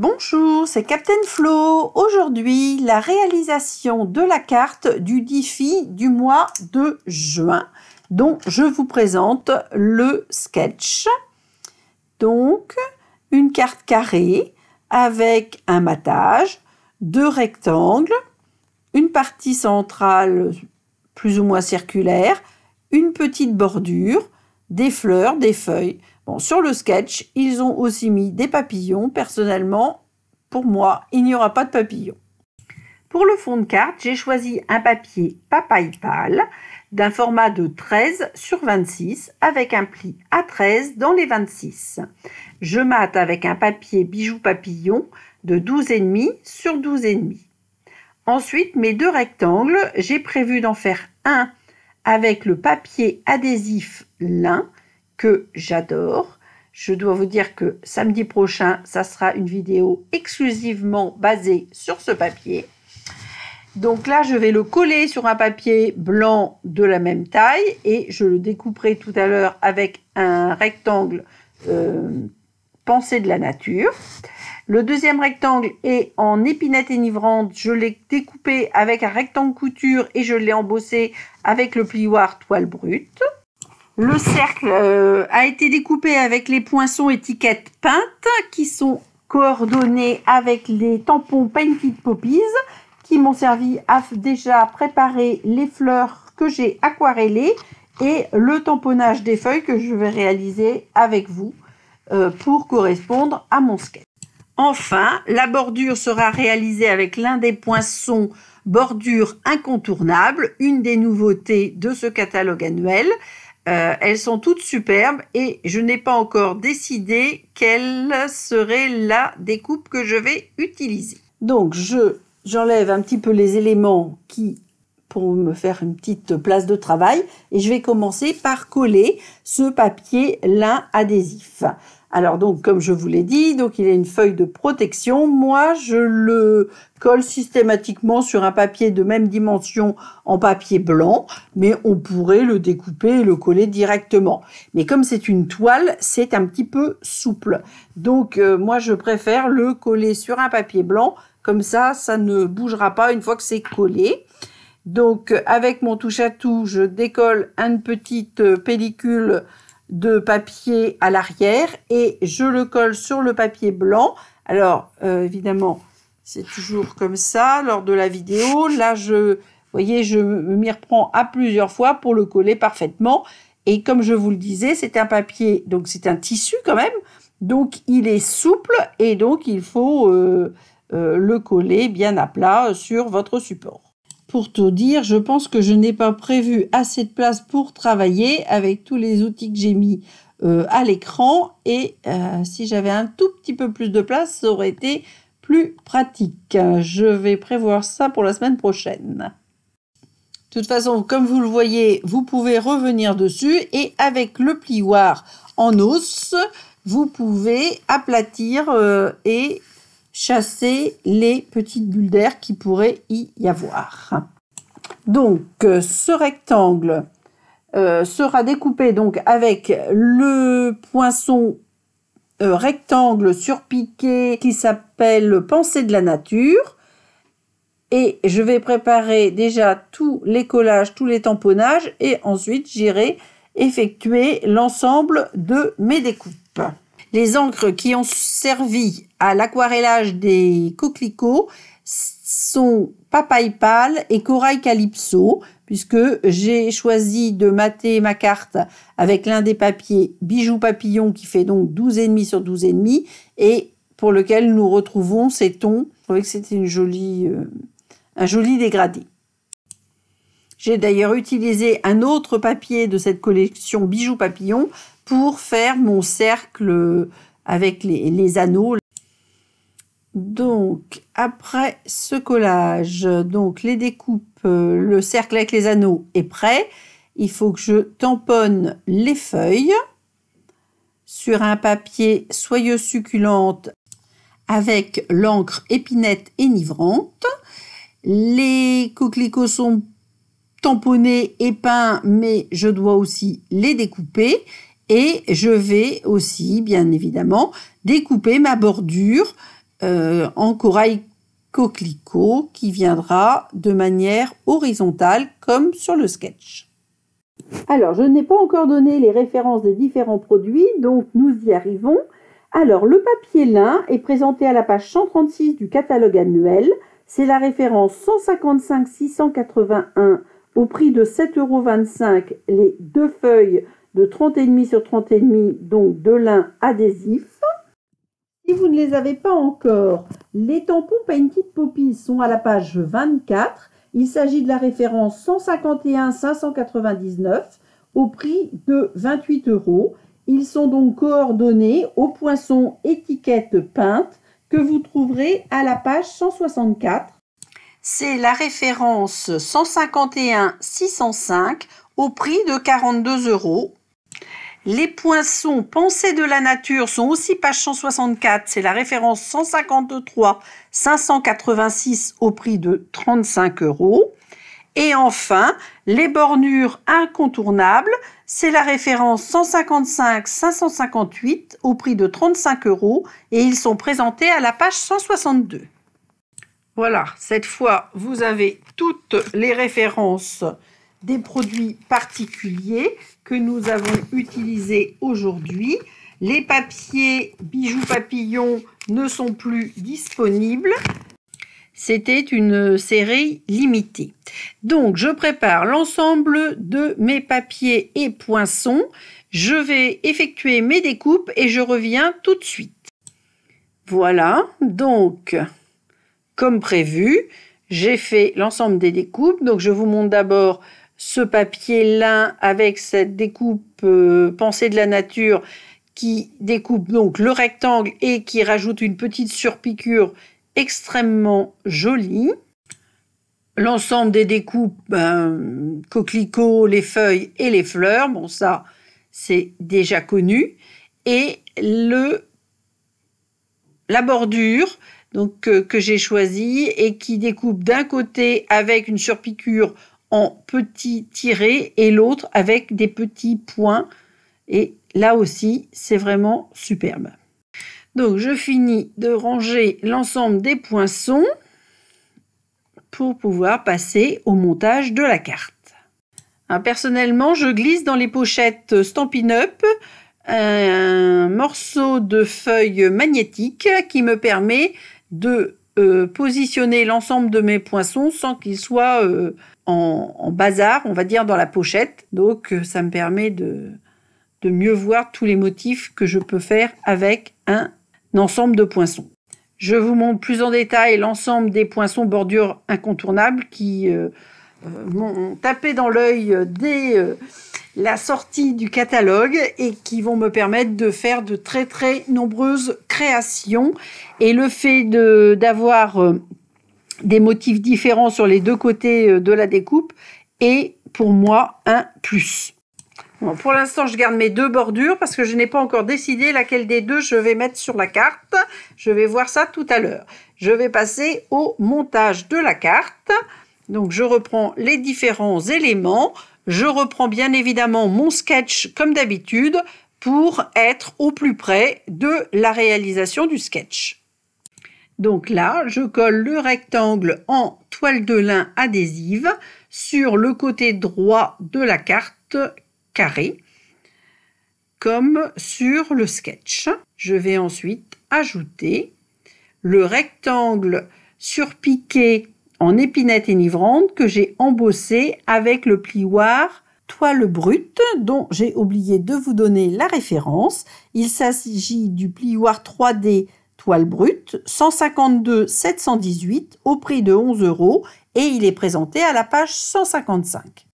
Bonjour, c'est Captain Flo. Aujourd'hui, la réalisation de la carte du défi du mois de juin, dont je vous présente le sketch. Donc, une carte carrée avec un matage, deux rectangles, une partie centrale plus ou moins circulaire, une petite bordure, des fleurs, des feuilles. Bon, sur le sketch, ils ont aussi mis des papillons. Personnellement, pour moi, il n'y aura pas de papillons. Pour le fond de carte, j'ai choisi un papier papaye pâle d'un format de 13 sur 26 avec un pli à 13 dans les 26. Je mate avec un papier bijou papillon de 12,5 sur 12,5. Ensuite, mes deux rectangles, j'ai prévu d'en faire un avec le papier adhésif lin que j'adore. Je dois vous dire que samedi prochain, ça sera une vidéo exclusivement basée sur ce papier. Donc là, je vais le coller sur un papier blanc de la même taille et je le découperai tout à l'heure avec un rectangle pensée de la nature. Le deuxième rectangle est en épinette enivrante. Je l'ai découpé avec un rectangle couture et je l'ai embossé avec le plioir toile brute. Le cercle a été découpé avec les poinçons étiquettes peintes qui sont coordonnés avec les tampons Painted Poppies qui m'ont servi à déjà préparer les fleurs que j'ai aquarellées et le tamponnage des feuilles que je vais réaliser avec vous pour correspondre à mon sketch. Enfin, la bordure sera réalisée avec l'un des poinçons bordure incontournable, une des nouveautés de ce catalogue annuel. Elles sont toutes superbes et je n'ai pas encore décidé quelle serait la découpe que je vais utiliser. Donc, j'enlève un petit peu les éléments pour me faire une petite place de travail et je vais commencer par coller ce papier lin adhésif. Alors donc, comme je vous l'ai dit, donc il a une feuille de protection. Moi, je le colle systématiquement sur un papier de même dimension en papier blanc, mais on pourrait le découper et le coller directement. Mais comme c'est une toile, c'est un petit peu souple. Donc, moi, je préfère le coller sur un papier blanc. Comme ça ne bougera pas une fois que c'est collé. Donc, avec mon touche-à-tout, je décolle une petite pellicule de papier à l'arrière et je le colle sur le papier blanc. Alors, évidemment, c'est toujours comme ça lors de la vidéo. Là, vous voyez, je m'y reprends à plusieurs fois pour le coller parfaitement. Et comme je vous le disais, c'est un papier, donc c'est un tissu quand même. Donc, il est souple et donc il faut le coller bien à plat sur votre support. Pour tout dire, je pense que je n'ai pas prévu assez de place pour travailler avec tous les outils que j'ai mis à l'écran. Et si j'avais un tout petit peu plus de place, ça aurait été plus pratique. Je vais prévoir ça pour la semaine prochaine. De toute façon, comme vous le voyez, vous pouvez revenir dessus. Et avec le plioir en os, vous pouvez aplatir et chasser les petites bulles d'air qui pourraient y avoir. Donc, ce rectangle sera découpé donc avec le poinçon rectangle surpiqué qui s'appelle Pensée de la nature. Et je vais préparer déjà tous les collages, tous les tamponnages et ensuite j'irai effectuer l'ensemble de mes découpes. Les encres qui ont servi à l'aquarellage des coquelicots sont papaye pâle et corail calypso, puisque j'ai choisi de mater ma carte avec l'un des papiers bijou papillon qui fait donc 12,5 sur 12,5 et pour lequel nous retrouvons ces tons. Je trouvais que c'était un joli dégradé. J'ai d'ailleurs utilisé un autre papier de cette collection bijou papillon pour faire mon cercle avec les anneaux. Donc, après ce collage, donc les découpes, le cercle avec les anneaux est prêt. Il faut que je tamponne les feuilles sur un papier soyeuse succulente avec l'encre épinette enivrante. Les coquelicots sont tamponnés et peints, mais je dois aussi les découper. Et je vais aussi, bien évidemment, découper ma bordure en corail coquelicot qui viendra de manière horizontale comme sur le sketch. Alors, je n'ai pas encore donné les références des différents produits, donc nous y arrivons. Alors, le papier lin est présenté à la page 136 du catalogue annuel. C'est la référence 155 681 au prix de 7,25 €, les 2 feuilles de 30,5 sur 30,5, donc de lin adhésif. Si vous ne les avez pas encore, les tampons Painted Poppy sont à la page 24. Il s'agit de la référence 151 599 au prix de 28 €. Ils sont donc coordonnés au poinçon étiquette peinte que vous trouverez à la page 164. C'est la référence 151 605 au prix de 42 €. Les poinçons Pensée de la nature sont aussi page 164, c'est la référence 153 586 au prix de 35 €. Et enfin, les bornures incontournables, c'est la référence 155 558 au prix de 35 € et ils sont présentés à la page 162. Voilà, cette fois, vous avez toutes les références des produits particuliers que nous avons utilisés aujourd'hui. Les papiers bijoux papillons ne sont plus disponibles. C'était une série limitée. Donc, je prépare l'ensemble de mes papiers et poinçons. Je vais effectuer mes découpes et je reviens tout de suite. Voilà, donc, comme prévu, j'ai fait l'ensemble des découpes. Donc, je vous montre d'abord ce papier lin avec cette découpe Pensée de la nature qui découpe donc le rectangle et qui rajoute une petite surpiqûre extrêmement jolie. L'ensemble des découpes, coquelicots, les feuilles et les fleurs, bon ça c'est déjà connu. Et la bordure donc, que j'ai choisie et qui découpe d'un côté avec une surpiqûre en petits tirés et l'autre avec des petits points. Et là aussi, c'est vraiment superbe. Donc, je finis de ranger l'ensemble des poinçons pour pouvoir passer au montage de la carte. Personnellement, je glisse dans les pochettes Stampin' Up un morceau de feuille magnétique qui me permet de positionner l'ensemble de mes poinçons sans qu'ils soient en bazar, on va dire, dans la pochette. Donc, ça me permet de mieux voir tous les motifs que je peux faire avec un ensemble de poinçons. Je vous montre plus en détail l'ensemble des poinçons bordure incontournables qui m'ont tapé dans l'œil dès la sortie du catalogue et qui vont me permettre de faire de très très nombreuses créations. Et le fait d'avoir des motifs différents sur les deux côtés de la découpe est pour moi un plus. Bon, pour l'instant, je garde mes deux bordures parce que je n'ai pas encore décidé laquelle des deux je vais mettre sur la carte. Je vais voir ça tout à l'heure. Je vais passer au montage de la carte. Donc, je reprends les différents éléments. Je reprends bien évidemment mon sketch comme d'habitude pour être au plus près de la réalisation du sketch. Donc là, je colle le rectangle en toile de lin adhésive sur le côté droit de la carte carré, comme sur le sketch. Je vais ensuite ajouter le rectangle surpiqué en épinette enivrante que j'ai embossé avec le plioir toile brute dont j'ai oublié de vous donner la référence. Il s'agit du plioir 3D toile brute 152 718 au prix de 11 € et il est présenté à la page 155.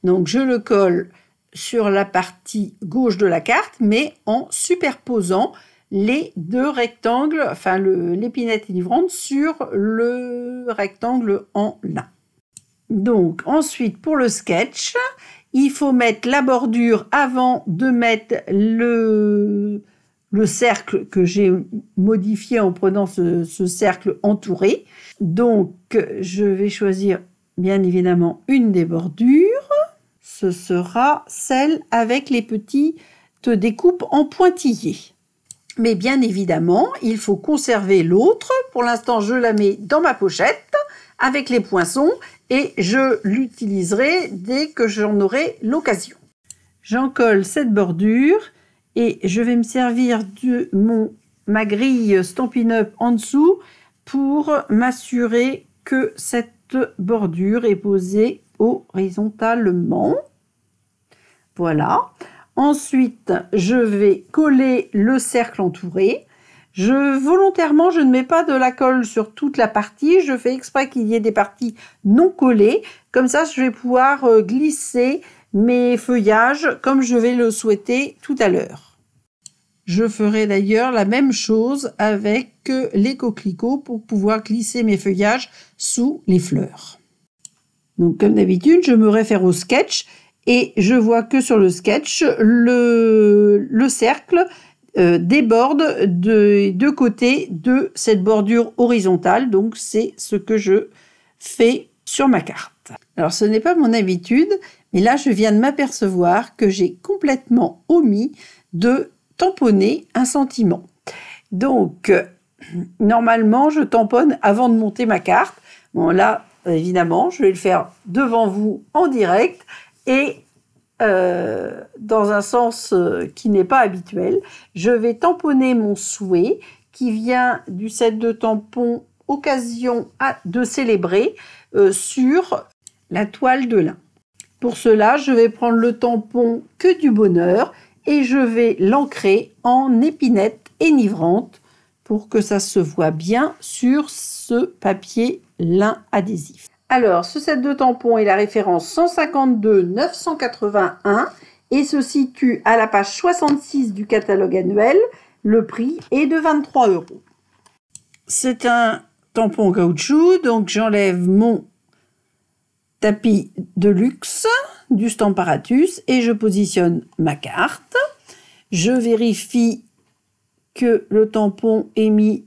Donc je le colle sur la partie gauche de la carte mais en superposant les deux rectangles, enfin l'épinette enivrante sur le rectangle en lin. Donc ensuite pour le sketch, il faut mettre la bordure avant de mettre le cercle que j'ai modifié en prenant ce cercle entouré. Donc je vais choisir bien évidemment une des bordures. Ce sera celle avec les petites découpes en pointillés. Mais bien évidemment, il faut conserver l'autre. Pour l'instant, je la mets dans ma pochette avec les poinçons et je l'utiliserai dès que j'en aurai l'occasion. J'en colle cette bordure et je vais me servir de ma grille Stampin' Up en dessous pour m'assurer que cette bordure est posée horizontalement. Voilà. Ensuite, je vais coller le cercle entouré. Volontairement, je ne mets pas de la colle sur toute la partie. Je fais exprès qu'il y ait des parties non collées. Comme ça, je vais pouvoir glisser mes feuillages comme je vais le souhaiter tout à l'heure. Je ferai d'ailleurs la même chose avec les coquelicots pour pouvoir glisser mes feuillages sous les fleurs. Donc, comme d'habitude, je me réfère au sketch. Et je vois que sur le sketch, le cercle déborde des deux côtés de cette bordure horizontale. Donc, c'est ce que je fais sur ma carte. Alors, ce n'est pas mon habitude, mais là, je viens de m'apercevoir que j'ai complètement omis de tamponner un sentiment. Donc, normalement, je tamponne avant de monter ma carte. Bon, là, évidemment, je vais le faire devant vous en direct. Et dans un sens qui n'est pas habituel, je vais tamponner mon souhait qui vient du set de tampons Occasion de célébrer sur la toile de lin. Pour cela, je vais prendre le tampon Que du bonheur et je vais l'ancrer en épinette enivrante pour que ça se voit bien sur ce papier lin adhésif. Alors, ce set de tampons est la référence 152 981 et se situe à la page 66 du catalogue annuel. Le prix est de 23 €. C'est un tampon caoutchouc, donc j'enlève mon tapis de luxe du Stamparatus et je positionne ma carte. Je vérifie que le tampon est mis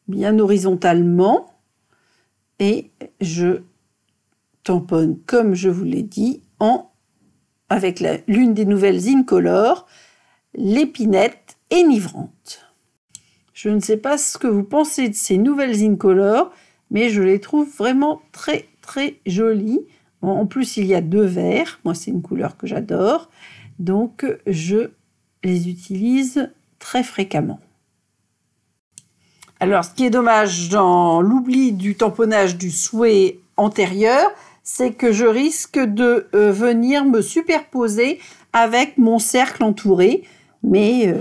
bien horizontalement et je tamponne comme je vous l'ai dit avec l'une des nouvelles Incolor, l'épinette enivrante. Je ne sais pas ce que vous pensez de ces nouvelles Incolor, mais je les trouve vraiment très très jolies. En plus, il y a 2 verts, moi c'est une couleur que j'adore, donc je les utilise très fréquemment. Alors, ce qui est dommage dans l'oubli du tamponnage du souhait antérieur, c'est que je risque de venir me superposer avec mon cercle entouré. Mais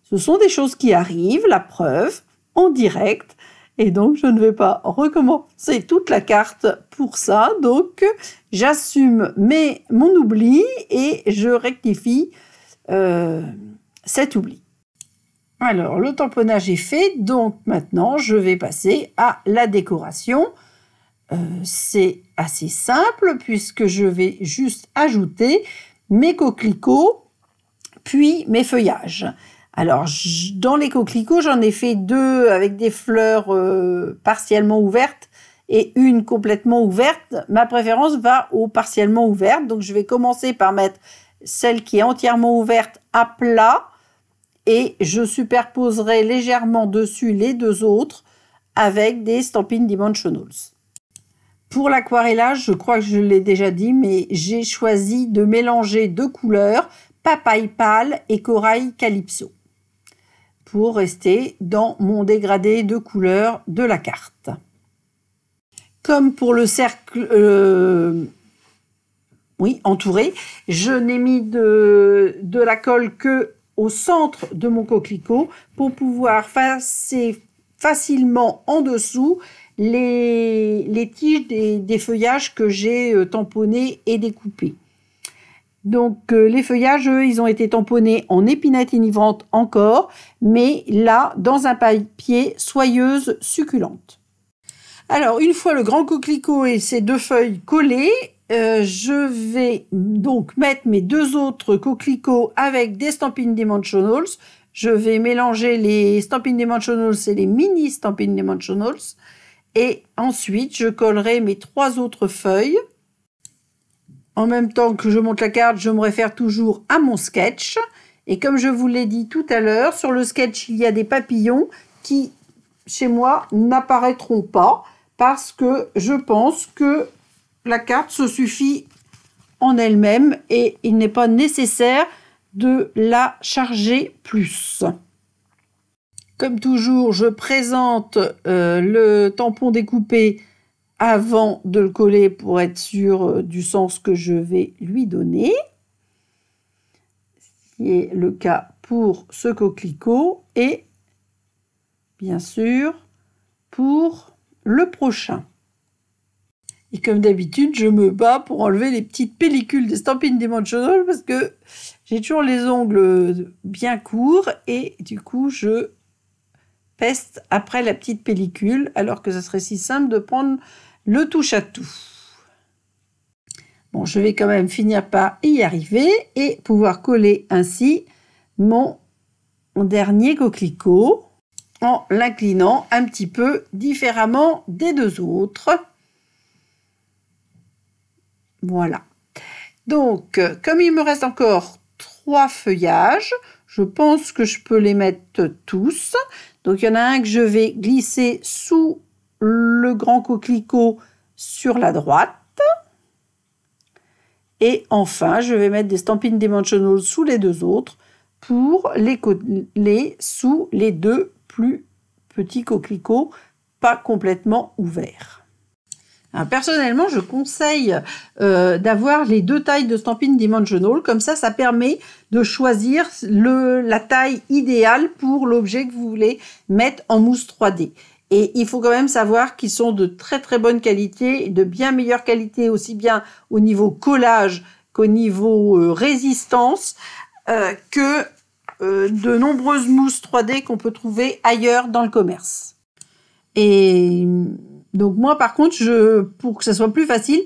ce sont des choses qui arrivent, la preuve, en direct. Et donc, je ne vais pas recommencer toute la carte pour ça. Donc, j'assume mon oubli et je rectifie cet oubli. Alors, le tamponnage est fait, donc maintenant, je vais passer à la décoration. C'est assez simple puisque je vais juste ajouter mes coquelicots, puis mes feuillages. Alors, dans les coquelicots, j'en ai fait 2 avec des fleurs partiellement ouvertes et une complètement ouverte. Ma préférence va aux partiellement ouvertes, donc je vais commencer par mettre celle qui est entièrement ouverte à plat, et je superposerai légèrement dessus les 2 autres avec des Stampin' Dimensionals. Pour l'aquarellage, je crois que je l'ai déjà dit, mais j'ai choisi de mélanger 2 couleurs, papaye pâle et corail calypso, pour rester dans mon dégradé de couleurs de la carte. Comme pour le cercle entouré, je n'ai mis de la colle que au centre de mon coquelicot pour pouvoir passer facilement en dessous les tiges des feuillages que j'ai tamponnés et découpés. Donc les feuillages, eux, ils ont été tamponnés en épinette enivrante encore, mais là, dans un papier soyeuse succulente. Alors, une fois le grand coquelicot et ses 2 feuilles collées, je vais donc mettre mes 2 autres coquelicots avec des Stampin' Dimensionals. Je vais mélanger les Stampin' Dimensionals et les mini Stampin' Dimensionals. Et ensuite, je collerai mes 3 autres feuilles En même temps que je monte la carte, je me réfère toujours à mon sketch. Et comme je vous l'ai dit tout à l'heure, sur le sketch, il y a des papillons qui, chez moi, n'apparaîtront pas parce que je pense que la carte se suffit en elle-même et il n'est pas nécessaire de la charger plus. Comme toujours, je présente le tampon découpé avant de le coller pour être sûr du sens que je vais lui donner. C'est le cas pour ce coquelicot et bien sûr pour le prochain. Et comme d'habitude, je me bats pour enlever les petites pellicules des Stampin' Dimensional parce que j'ai toujours les ongles bien courts et du coup je peste après la petite pellicule alors que ça serait si simple de prendre le touche-à-tout. Bon, je vais quand même finir par y arriver et pouvoir coller ainsi mon dernier coquelicot en l'inclinant un petit peu différemment des deux autres. Voilà. Donc, comme il me reste encore 3 feuillages, je pense que je peux les mettre tous. Donc, il y en a un que je vais glisser sous le grand coquelicot sur la droite. Et enfin, je vais mettre des Stampin' Dimensional sous les deux autres pour les coller sous les deux plus petits coquelicots, pas complètement ouverts. Alors, personnellement, je conseille d'avoir les deux tailles de Stampin' Dimensional. Comme ça permet de choisir la taille idéale pour l'objet que vous voulez mettre en mousse 3D. Et il faut quand même savoir qu'ils sont de très très bonne qualité, de bien meilleure qualité, aussi bien au niveau collage qu'au niveau résistance, que de nombreuses mousses 3D qu'on peut trouver ailleurs dans le commerce. Et donc moi par contre, pour que ça soit plus facile,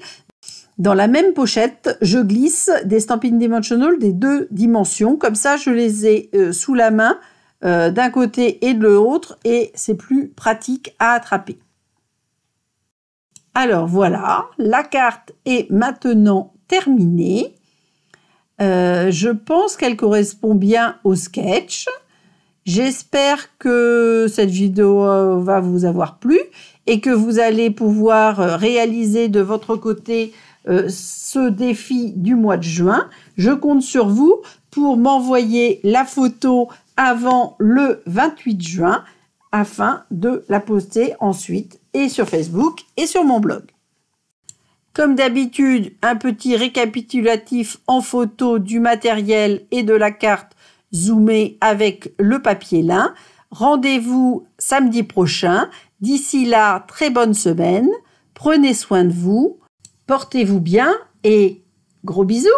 dans la même pochette, je glisse des Stampin' Dimensional des 2 dimensions. Comme ça, je les ai sous la main d'un côté et de l'autre et c'est plus pratique à attraper. Alors voilà, la carte est maintenant terminée. Je pense qu'elle correspond bien au sketch. J'espère que cette vidéo va vous avoir plu et que vous allez pouvoir réaliser de votre côté ce défi du mois de juin. Je compte sur vous pour m'envoyer la photo avant le 28 juin afin de la poster ensuite et sur Facebook et sur mon blog. Comme d'habitude, un petit récapitulatif en photo du matériel et de la carte zoomée avec le papier lin. Rendez-vous samedi prochain. D'ici là, très bonne semaine. Prenez soin de vous. Portez-vous bien et gros bisous.